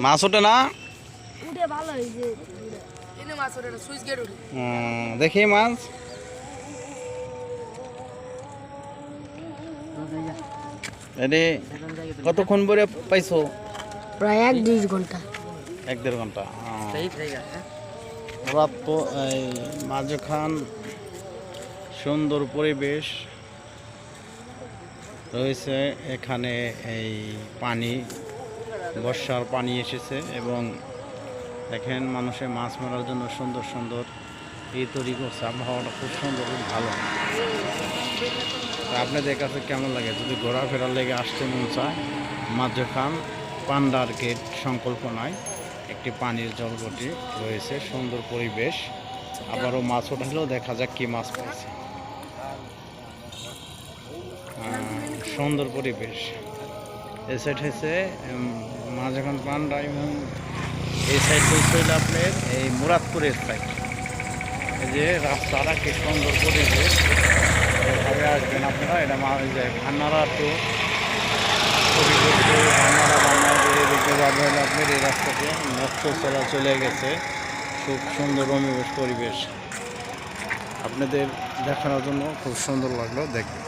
মাছ ওঠে না? উঠে ভালো হয়েছে। এনে মাছ ওঠে না, সুইচ গেট ওঠে। দেখি মাছ। এটি কতক্ষণ পরে পাইছো? প্রায় 1-2 ঘন্টা। 1-1.5 ঘন্টা। রাত তো এই মাঝখান সুন্দর পরিবেশ রয়েছে এখানে। এই পানি, বর্ষার পানি এসেছে এবং দেখেন মানুষের মাছ মারার জন্য সুন্দর সুন্দর এই তৈরি করছে। আবহাওয়াটা খুব সুন্দর, খুব ভালো। আপনাদের কাছে কেমন লাগে? যদি ঘোরাফেরার লেগে আসতে মন চায়, মাঝখান পান্ডার গেট সংকল্পনায় একটি পানির জলঘটি রয়েছে, সুন্দর পরিবেশ। আবারও মাছ ওঠালেও দেখা যাক কি মাছ পাইছে। সুন্দর পরিবেশ। এই সাইড হয়েছে মাঝখান পান্ডা এবং এই সাইড হচ্ছে আপনার এই মুরাদপুরের সাইড। এই যে রাস্তাটা কি সুন্দর পরিবেশ, এভাবে আসবেন আপনারা। এটা ভান্নারা টু পরিবেশ, ভান্নারা এদিকে যাবেন আপনার এই রাস্তাতে মেট্রো চলা চলে গেছে। খুব সুন্দর রমণীয় পরিবেশ, আপনাদের দেখানোর জন্য খুব সুন্দর লাগলো। দেখবেন।